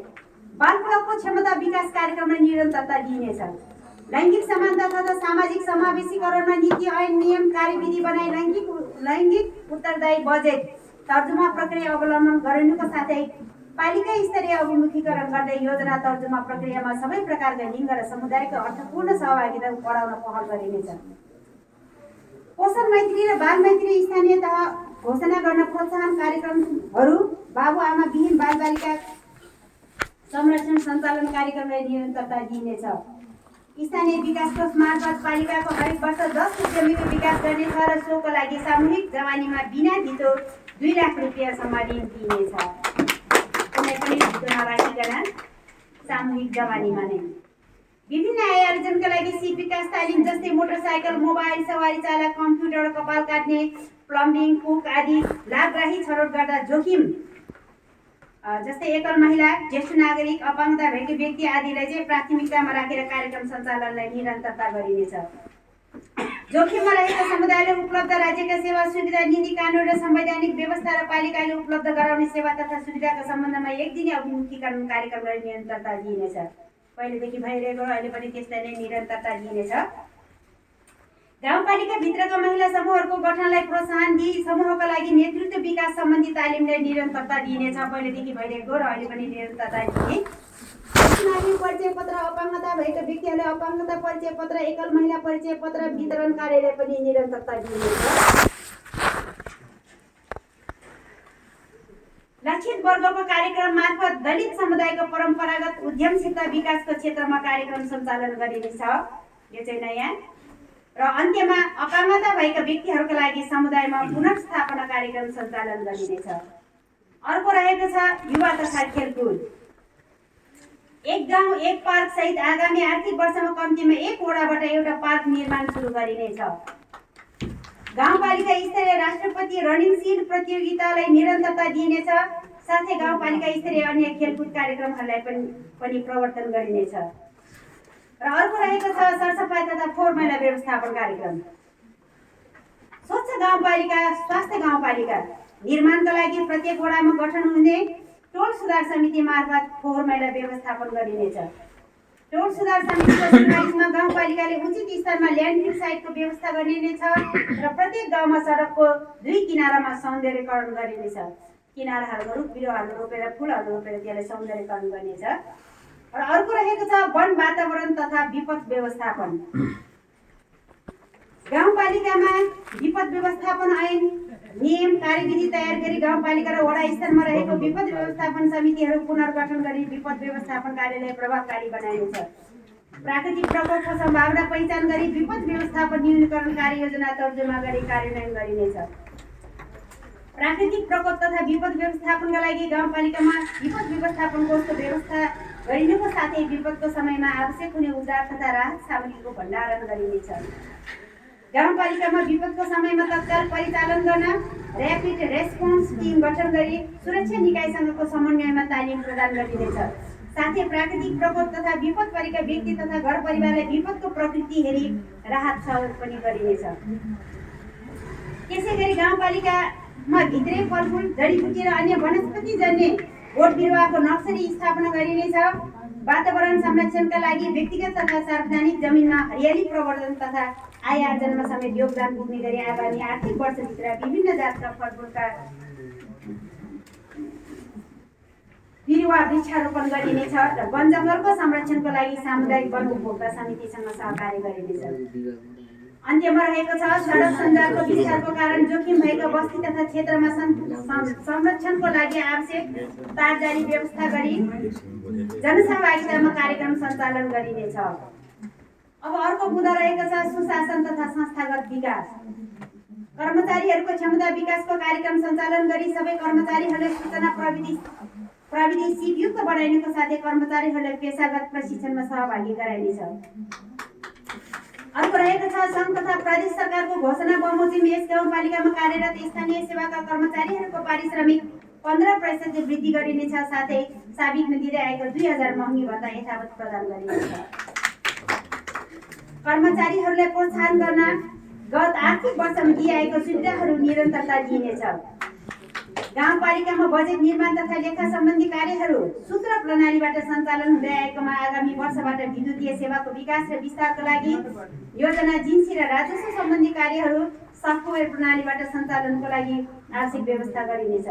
बालको क्षमता विकास कार्यक्रमलाई निरन्तरता दिइनेछ। लैङ्गिक समानता तथा सामाजिक समावेशीकरणमा नीति, ऐन, नियम, कार्यविधि बनाई लैङ्गिक उत्तरदायी बजेट तर्जुमा प्रक्रिया अवलम्बन गरिनुको साथै पालिका स्तरीय अभिमुखीकरण गर्दै योजना तर्जुमा प्रक्रियामा सबै प्रकारका लिङ्ग र समुदायको अर्थपूर्ण सहभागिता बढाउन पहल गरिनेछ। पोषण मैत्री र बाल मैत्री स्थानीय तह घोषणा गर्न प्रोत्साहन कार्यक्रमहरू, बाबुआमा विहीन बालबालिका संरक्षण सञ्चालन कार्यक्रमलाई निरन्तरता दिइनेछ। स्थानीय विकास कोष मार्फत पालिकाको हरेक वर्ष 10 उद्यमीको विकास गर्नेछ र सोको लागि सामूहिक जवानीमा बिना धितो 2 लाख रुपियाँसम्म ऋण दिइनेछ। कुनै पनि धितो नराखिकन सामूहिक जवानीमा नै विभिन्न आय आर्जनका लागि सिप विकास तालिम जस्तै मोटरसाइकल, मोबाइल सवारी चालक, कम्प्युटर, कपाल काट्ने, प्लम्बिङ, कुक आदि लाभग्राही छनौट गर्दा जोखिम जस्तै एकल महिला, ज्येष्ठ नागरिक, अपाङ्गता भएका व्यक्ति आदिलाई चाहिँ प्राथमिकतामा राखेर कार्यक्रम सञ्चालनलाई निरन्तरता गरिनेछ। जोखिममा रहेका समुदायले उपलब्ध राज्यका सेवा सुविधा, नीति, कानुन र संवैधानिक व्यवस्था र पालिकाले उपलब्ध गराउने सेवा तथा सुविधाका सम्बन्धमा 1 दिने अभिमुखीकरण कार्यक्रमलाई निरन्तरता दिइनेछ। पहिलेदेखि भइरहेको अहिले पनि त्यसलाई नै निरन्तरता दिइनेछ। गाउँपालिका भित्रका महिला समूहहरूको गठनलाई प्रोत्साहन दिई समूहका लागि नेतृत्व विकास सम्बन्धी तालिमलाई निरन्तरता दिइनेछ। पहिलेदेखि भइरहेको र अहिले पनि निरन्तरता दिने। नागरिक परिचय पत्र, अपाङ्गता भएका व्यक्तिहरूलाई अपाङ्गता परिचय पत्र, एकल महिला परिचय पत्र वितरण कार्यलाई पनि निरन्तरता दिइनेछ। लक्षित वर्गको कार्यक्रम मार्फत दलित समुदायको परम्परागत उद्यमशीलता विकासको क्षेत्रमा कार्यक्रम सञ्चालन गरिनेछ। यो चाहिँ नयाँ। र अन्त्यमा अपाङ्गता भएका व्यक्तिहरूका लागि समुदायमा पुनर्स्थापना कार्यक्रम सञ्चालन गरिनेछ। अर्को रहेको छ युवा तथा खेलकुद। एक गाउँ एक पार्क सहित आगामी आर्थिक वर्षमा कम्तीमा 1 वडाबाट एउटा पार्क निर्माण सुरु गरिनेछ। गाउँपालिका स्तरीय राष्ट्रपति रनिङ सिड प्रतियोगितालाई निरन्तरता दिइनेछ। साथै गाउँपालिका स्तरीय अन्य खेलकुद कार्यक्रमहरूलाई पनि प्रवर्तन गरिनेछ। र अर्को रहेको छ सरसफाइ तथा फोहोर मैला व्यवस्थापन कार्यक्रम। स्वच्छ गाउँपालिका, स्वास्थ्य गाउँपालिका निर्माणका लागि प्रत्येक वडामा गठन हुने टोल सुधार समिति मार्फत फोहोर मैला व्यवस्थापन गरिनेछ। टोल सुधार समितिको सिफारिसमा गाउँपालिकाले उचित स्तरमा ल्यान्डफिल साइटको व्यवस्था गरिनेछ र प्रत्येक गाउँमा सडकको 2 किनारामा सौन्दर्यकरण गरिनेछ। किनाराहरूमा रुख बिरुवाहरू रोपेर फुलहरू रोपेर त्यसलाई सौन्दर्यकरण गरिनेछ। र अर्को रहेको छ वन वातावरण तथा विपद व्यवस्थापन। गाउँपालिकामा विपद व्यवस्थापन ऐन, नियम, कार्यविधि तयार गरी गाउँपालिका र वडा स्तरमा रहेको विपद व्यवस्थापन समितिहरू पुनर्गठन गरी विपद व्यवस्थापन कार्यलाई प्रभावकारी बनाइनेछ। प्राकृतिक प्रकोपको सम्भावना पहिचान गरी विपद व्यवस्थापन न्यूनीकरण कार्ययोजना तर्जुमा गरी कार्यान्वयन गरिनेछ। प्राकृतिक प्रकोप तथा विपद व्यवस्थापनका लागि गाउँपालिकामा विपद व्यवस्थापन कोषको व्यवस्था गरिनुको साथै विपदको समयमा आवश्यक हुने उद्धार तथा राहत सामग्रीको भण्डारण गरिनेछ। गाउँपालिकामा विपदको समयमा तत्काल परिचालन गर्न ऱ्यापिड रेस्पोन्स टिम गठन गरी सुरक्षा निकायसँगको समन्वयमा तालिम प्रदान गरिनेछ। साथै प्राकृतिक प्रकोप तथा विपद परेका व्यक्ति तथा घर परिवारलाई विपदको प्रकृति हेरी राहत सहयोग पनि गरिनेछ। त्यसै गरी गाउँपालिकामा भित्रै फलफुल, जडीबुटी र अन्य वनस्पति जन्य बोट बिरुवाको नर्सरी स्थापना गरिनेछ। वातावरण संरक्षणका लागि व्यक्तिगत तथा सार्वजनिक जमिनमा हरियाली प्रवर्धन तथा आय आर्जनमा समेत योगदान पुग्ने गरी आगामी आर्थिक वर्षभित्र विभिन्न जातका फलफुलका बिरुवा वृक्षारोपण गरिनेछ र वन जङ्गलको संरक्षणको लागि सामुदायिक वन उपभोक्ता समितिसँग सहकार्य गरिनेछ। अन्त्यमा रहेको छ, सडक सञ्जालको विस्तारको कारण जोखिम भएका बस्ती तथा क्षेत्रमा संरक्षणको लागि आवश्यक तारजारी व्यवस्था गरी जनसहभागितामा कार्यक्रम सञ्चालन गरिनेछ। अब अर्को मुद्दा रहेको छ सुशासन तथा संस्थागत विकास। कर्मचारीहरूको क्षमता विकासको कार्यक्रम सञ्चालन गरी सबै कर्मचारीहरूलाई सूचना प्रविधि सिपयुक्त बनाइनुको साथै कर्मचारीहरूलाई पेशागत प्रशिक्षणमा सहभागी गराइनेछ। अर्को रहेको छ सङ्घ तथा प्रदेश सरकारको घोषणा बमोजिम यस गाउँपालिकामा कार्यरत स्थानीय सेवाका कर्मचारीहरूको पारिश्रमिक 15% वृद्धि गरिनेछ। साथै साबिकमा दिँदै आएको 2000 महँगी भत्ता यथावत प्रदान गरिनेछ। कर्मचारीहरूलाई प्रोत्साहन गर्न गत आर्थिक वर्षमा दिइआएको सुविधाहरू निरन्तरता दिइनेछ। गाउँपालिकामा बजेट निर्माण तथा लेखा सम्बन्धी कार्यहरू सूत्र प्रणालीबाट सञ्चालन हुँदै आएकोमा आगामी वर्षबाट विद्युतीय सेवाको विकास र विस्तारका लागि योजना, जिन्सी र राजस्व सम्बन्धी कार्यहरू सफ्टवेयर प्रणालीबाट सञ्चालनको लागि आवश्यक व्यवस्था गरिनेछ।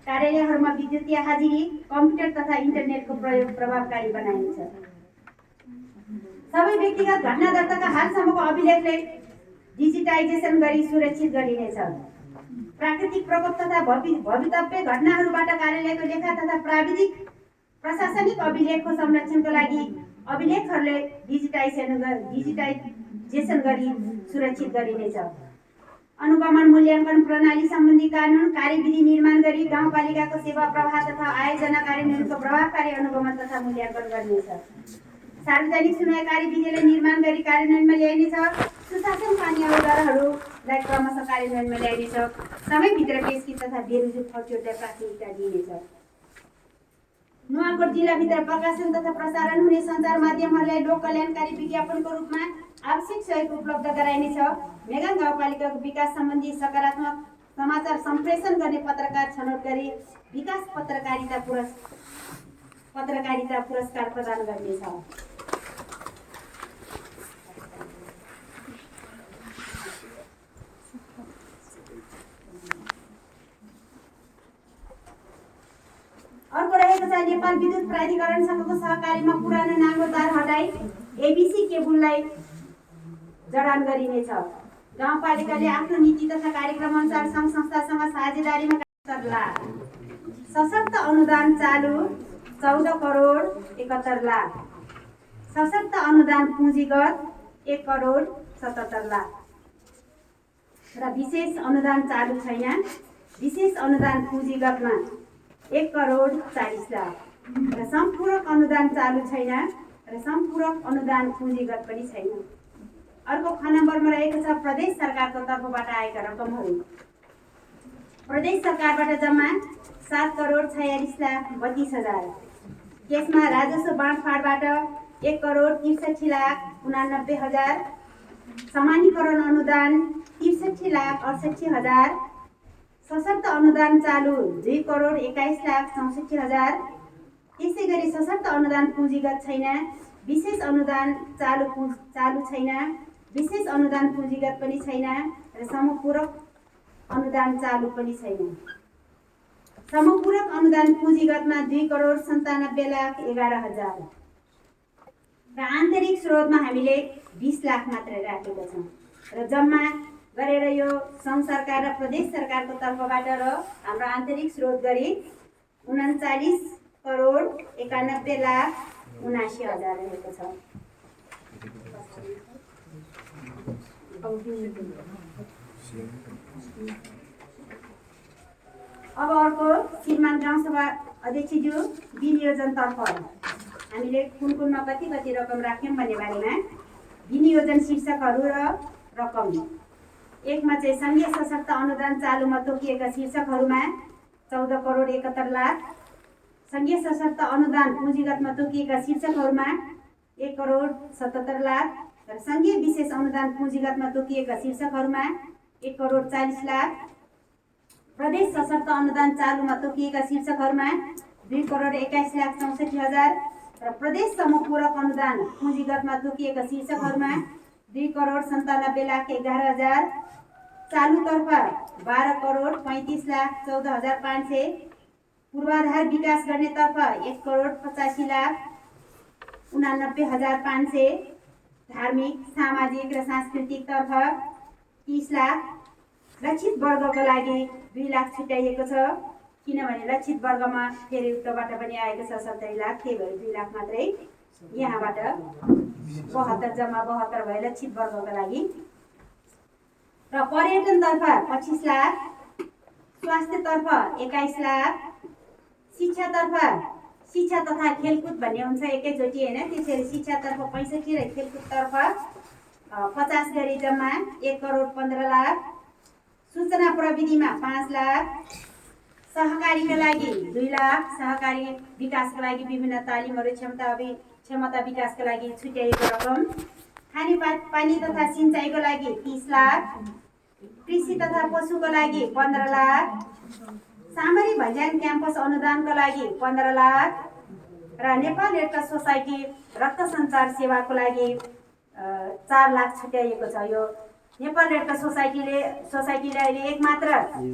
कार्यालयहरूमा विद्युतीय हाजिरी, कम्प्युटर तथा इन्टरनेटको प्रयोग प्रभावकारी बनाइनेछ। सबै व्यक्तिगत घटना दर्ताका हालसम्मको अभिलेखलाई डिजिटाइजेसन गरी सुरक्षित गरिनेछ। प्राकृतिक प्रकोप तथा भवितव्य घटनाहरूबाट कार्यालयको लेखा तथा प्राविधिक प्रशासनिक अभिलेखको संरक्षणको लागि अभिलेखहरूलाई डिजिटाइजेसन गरी सुरक्षित गरिनेछ। अनुगमन मूल्याङ्कन प्रणाली सम्बन्धी कानुन कार्यविधि निर्माण गरी गाउँपालिकाको सेवा प्रवाह तथा आयोजना कार्यान्वयनको प्रभावकारी अनुगमन तथा मूल्याङ्कन गरिनेछ। सार्वजनिक सुनवाईकारी विधिलाई निर्माण गरी कार्यान्वयनमा ल्याइनेछ। सुशासन पानी औजारहरूलाई क्रमशः कार्यान्वयनमा ल्याइनेछ। समयभित्र पेशकृत तथा बेरुजुक फर्क्योलाई प्राथमिकता दिइनेछ। नुवाकोट जिल्लाभित्र प्रकाशन तथा प्रसारण हुने सञ्चार माध्यमहरूलाई लोक कल्याणकारी विज्ञापनको रूपमा आवश्यक सहयोग उपलब्ध गराइनेछ। मेगाङ गाउँपालिकाको विकास सम्बन्धी सकारात्मक समाचार सम्प्रेषण गर्ने पत्रकार छनौट गरी विकास पत्रकारिता पुरस्कार प्रदान गरिनेछ। अर्को रहेको छ नेपाल विद्युत प्राधिकरणसँगको सहकारीमा पुरानो नाङ्गो तार हटाई एबिसी केबुललाई जडान गरिनेछ। गाउँपालिकाले आफ्नो नीति तथा कार्यक्रम अनुसार सङ्घ संस्थासँग साझेदारीमा गर्ला। सशक्त अनुदान चालु 14 करोड 71 लाख। सशक्त अनुदान पुँजीगत 1 करोड 77 लाख र विशेष अनुदान चालु छैन। विशेष अनुदान पुँजीगतमा 1 करोड 40 लाख र सम्पूरक अनुदान चालु छैन र सम्पूरक अनुदान पुँजीगत पनि छैन। अर्को ख नम्बरमा रहेको छ प्रदेश सरकारको तर्फबाट आएका रकमहरू। प्रदेश सरकारबाट जम्मा 7 करोड 46 लाख 32 हजार। त्यसमा राजस्व बाँडफाँडबाट 1 करोड 63 लाख 89 हजार। समानीकरण अनुदान 63 लाख 68 हजार। सशक्त अनुदान चालु 2 करोड 21 लाख 64 हजार। त्यसै गरी सशक्त अनुदान पुँजीगत छैन। विशेष अनुदान चालु छैन। विशेष अनुदान पुँजीगत पनि छैन र समपूरक अनुदान चालु पनि छैन। समपूरक अनुदान पुँजीगतमा 2 करोड 97 लाख 11 हजार र आन्तरिक स्रोतमा हामीले 20 लाख मात्रै राखेका छौँ र जम्मा गरेर यो सङ्घ सरकार र प्रदेश सरकारको तर्फबाट र हाम्रो आन्तरिक स्रोत गरी 39 करोड 91 लाख 79 हजार रहेको छ। अब अर्को श्रीमान गाउँसभा अध्यक्षज्यू विनियोजनतर्फ हामीले कुन कुनमा कति रकम राख्यौँ भन्ने बारेमा विनियोजन शीर्षकहरू र रकम। एकमा चाहिँ सङ्घीय सशक्त अनुदान चालुमा तोकिएका शीर्षकहरूमा 14 करोड 71 लाख, सङ्घीय सशक्त अनुदान पुँजीगतमा तोकिएका शीर्षकहरूमा 1 करोड 77 लाख र सङ्घीय विशेष अनुदान पुँजीगतमा तोकिएका शीर्षकहरूमा 1 करोड 40 लाख, प्रदेश सशक्त अनुदान चालुमा तोकिएका शीर्षकहरूमा 2 करोड 21 लाख 64 हजार र प्रदेश समूह पूरक अनुदान पुँजीगतमा तोकिएका शीर्षकहरूमा 2 करोड 97 लाख 11 हजार, चालुतर्फ 12 करोड 35 लाख 14 हजार 500, पूर्वाधार विकास गर्नेतर्फ 1 करोड 85 लाख 89 हजार 500, धार्मिक सामाजिक र सांस्कृतिक तर्फ 30 लाख, लक्षित वर्गको लागि 2 लाख छुट्याइएको छ किनभने लक्षित वर्गमा फेरि उक्तबाट पनि आएको छ 70 लाख, त्यही भएर 2 लाख मात्रै यहाँबाट 72 जम्मा 72 भए लक्षित वर्गको लागि र पर्यटनतर्फ 25 लाख, स्वास्थ्यतर्फ 21 लाख, शिक्षा तथा खेलकुद भन्ने हुन्छ एकैचोटि होइन, त्यसरी शिक्षातर्फ 65 र खेलकुदतर्फ 50 गरी जम्मा 1 करोड 15 लाख, सूचना प्रविधिमा 5 लाख, सहकारीका लागि 2 लाख, सहकारी विकासका लागि विभिन्न तालिमहरू क्षमता विकासका लागि छुट्याइएको रकम, खानेपानी तथा सिँचाइको लागि 30 लाख, कृषि तथा पशुको लागि 15 लाख, सामरी भन्ज्याङ क्याम्पस अनुदानको लागि 15 लाख र नेपाल रेड क्रस सोसाइटी रक्त सञ्चार सेवाको लागि 4 लाख छुट्याइएको छ। यो नेपाल रेड क्रस सोसाइटीले अहिले एक मात्र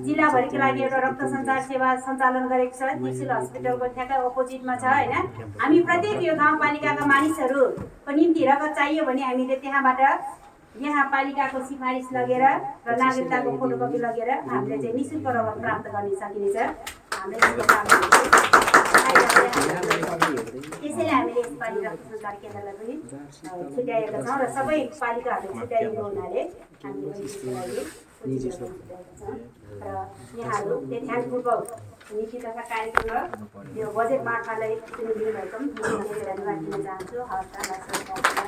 जिल्लाभरिको लागि एउटा रक्त सञ्चार सेवा सञ्चालन गरेको छ, त्रिशुल हस्पिटलको ठ्याक्कै अपोजिटमा छ होइन। हामी प्रत्येक यो गाउँपालिकाका मानिसहरूको निम्ति रगत चाहियो भने हामीले त्यहाँबाट यहाँ पालिकाको सिफारिस लगेर र नागरिकताको फोटोकपी लगेर हामीले चाहिँ निःशुल्क रगत प्राप्त गर्न सकिनेछ। त्यसैले हामीले यसपालि रक्त सञ्चार केन्द्रलाई पनि छुट्याएका छौँ र सबै पालिकाहरूले छुट्याइएको हुनाले हामीले र यहाँहरूले ध्यानपूर्वक नीति तथा कार्यक्रम यो बजेट मार्फतलाई सुनिदिनु भएको धन्यवाद दिन चाहन्छु। हवस्।